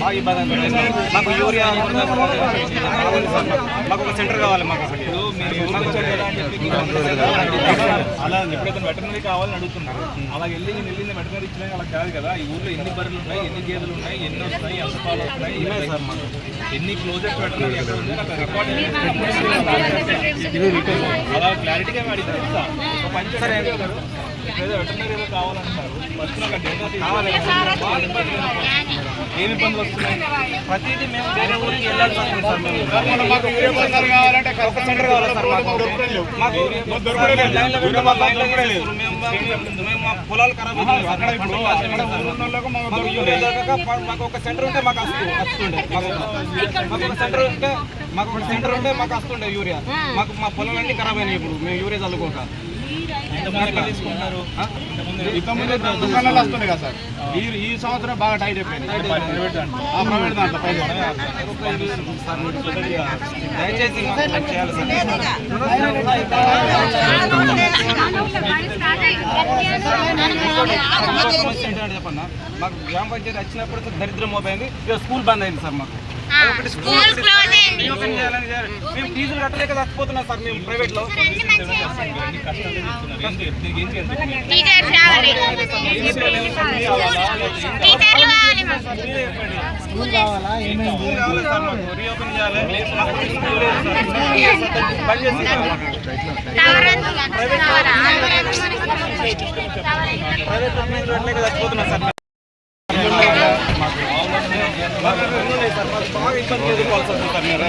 బాగా ఇబ్బంది మాకు యూరియా మాకు ఒక సెంటర్ కావాలి. మాకు అలా ఎప్పుడైతే వెటర్నరీ కావాలని అడుగుతున్నారు, అలా వెళ్ళి నేను వెళ్ళింది వెటర్నరీ ఇచ్చినా అలా కాదు కదా. ఈ ఊర్లో ఎన్ని బర్రెలు ఉన్నాయి, ఎన్ని గేదెలు ఉన్నాయి, ఎన్ని వస్తాయి, ఎంత పాలు వస్తున్నాయి, సార్ మాకు ఎన్ని క్లోజెస్ట్ వెటర్నరీ ఎక్కడ ఉంది నాకు రికార్డ్ అలా క్లారిటీగా అడిగితే ఇస్తా. ఒక పంచాయతీ ఏదో వెటర్నరీ ఏదో కావాలంటున్నారు, ఫస్ట్ నాకు డేటా కావాలి. ఏమి ఇబ్బందులు వస్తున్నాయి? ప్రతిదీ మేము వేరే ఊరికి వెళ్ళాల్సి వస్తుంది సార్. ఒక సెంటర్ కావాలి సార్. మేము మా పొలాలు ఖరాబ్ అవుతుంది. మాకు ఒక సెంటర్ ఉంటే మాకు వస్తుండే. మాకు ఒక సెంటర్ ఉంటే మాకు వస్తుండే యూరియా. మాకు మా పొలాలన్నీ ఖరాబ్ అయినాయి. ఇప్పుడు మేము యూరియా చల్లుకోక తీసుకుంటున్నారు. దుకాణాలు వస్తుంది కదా సార్. ఈ సంవత్సరం బాగా టైట్ అయిపోయింది. ప్రైవేట్ దాంట్లో దయచేసి చేయాలి సార్. చెప్పన్నా మాకు గ్రామ పంచాయతీ వచ్చినప్పుడు దరిద్రం మోపైంది. స్కూల్ బంద్ అయింది సార్. మాకు మేము ఫీజులు కట్టలేక చచ్చిపోతున్నాం సార్. మేము ప్రైవేట్ లో స్కూల్ కావాలా? రీఓపెన్ చేయాలి. ప్రైవేట్ చచ్చిపోతున్నాం సార్. బాగా ఇబ్బంది ఎదుర్కోవాల్సి వస్తుంది సార్. మీరు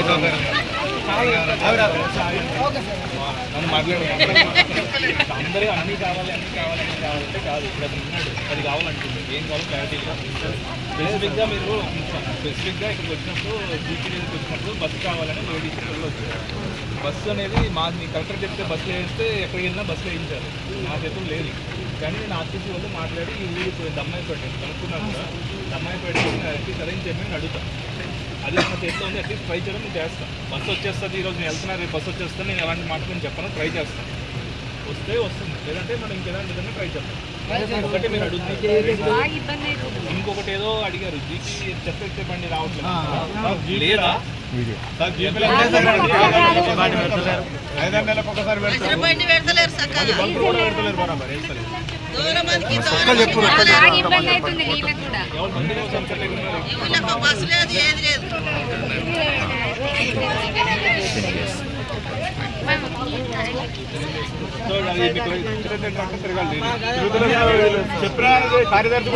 నన్ను మాట్లాడు అందరూ అన్నీ కావాలి కావాలంటే కాదు. ఇప్పుడు అది ఉన్నాడు, అది కావాలంటుంది. ఏం కావాలో క్లారిటీగా స్పెసిఫిక్గా మీరు స్పెసిఫిక్గా ఇక్కడికి వచ్చినప్పుడు జీపీడీకి వచ్చినప్పుడు బస్సు కావాలని లేడీస్లో వచ్చారు. బస్సు అనేది మీ కలెక్టర్ చెప్తే బస్సులు వేస్తే ఎక్కడికి వెళ్ళినా బస్సులు వేయించారు. నా చేతులు లేదు. కానీ నేను ఆర్టీసీ వాళ్ళు మాట్లాడి ఈ ఊరు దమ్మాయిపేట కనుక్కున్నాను కూడా. దమ్మాయిపేట అరేంజ్ చేయమని అడుగుతాను. అది నా చేతిలో ఉంది. అట్లీస్ట్ ట్రై చేయడం నేను చేస్తాను. బస్సు వచ్చేస్తుంది, ఈరోజు నేను వెళ్తున్నాను, రేపు బస్సు వచ్చేస్తాను. నేను ఎలాంటి మాటలు నేను చెప్పను, ట్రై చేస్తాను. వస్తే వస్తుంది, లేదంటే మనం ఇంకేదాంటి విధంగా ట్రై చేస్తాం. ఒకటి మీరు అడుగుతుంది. ఇంకొకటి ఏదో అడిగారు, జీపీ చెత్త ఎత్తే బండి రావట్లేదు లేదా? 5 నెలలకు ఒకసారి పెడతారు. బరాబర్ చెప్పిన కార్యదర్శి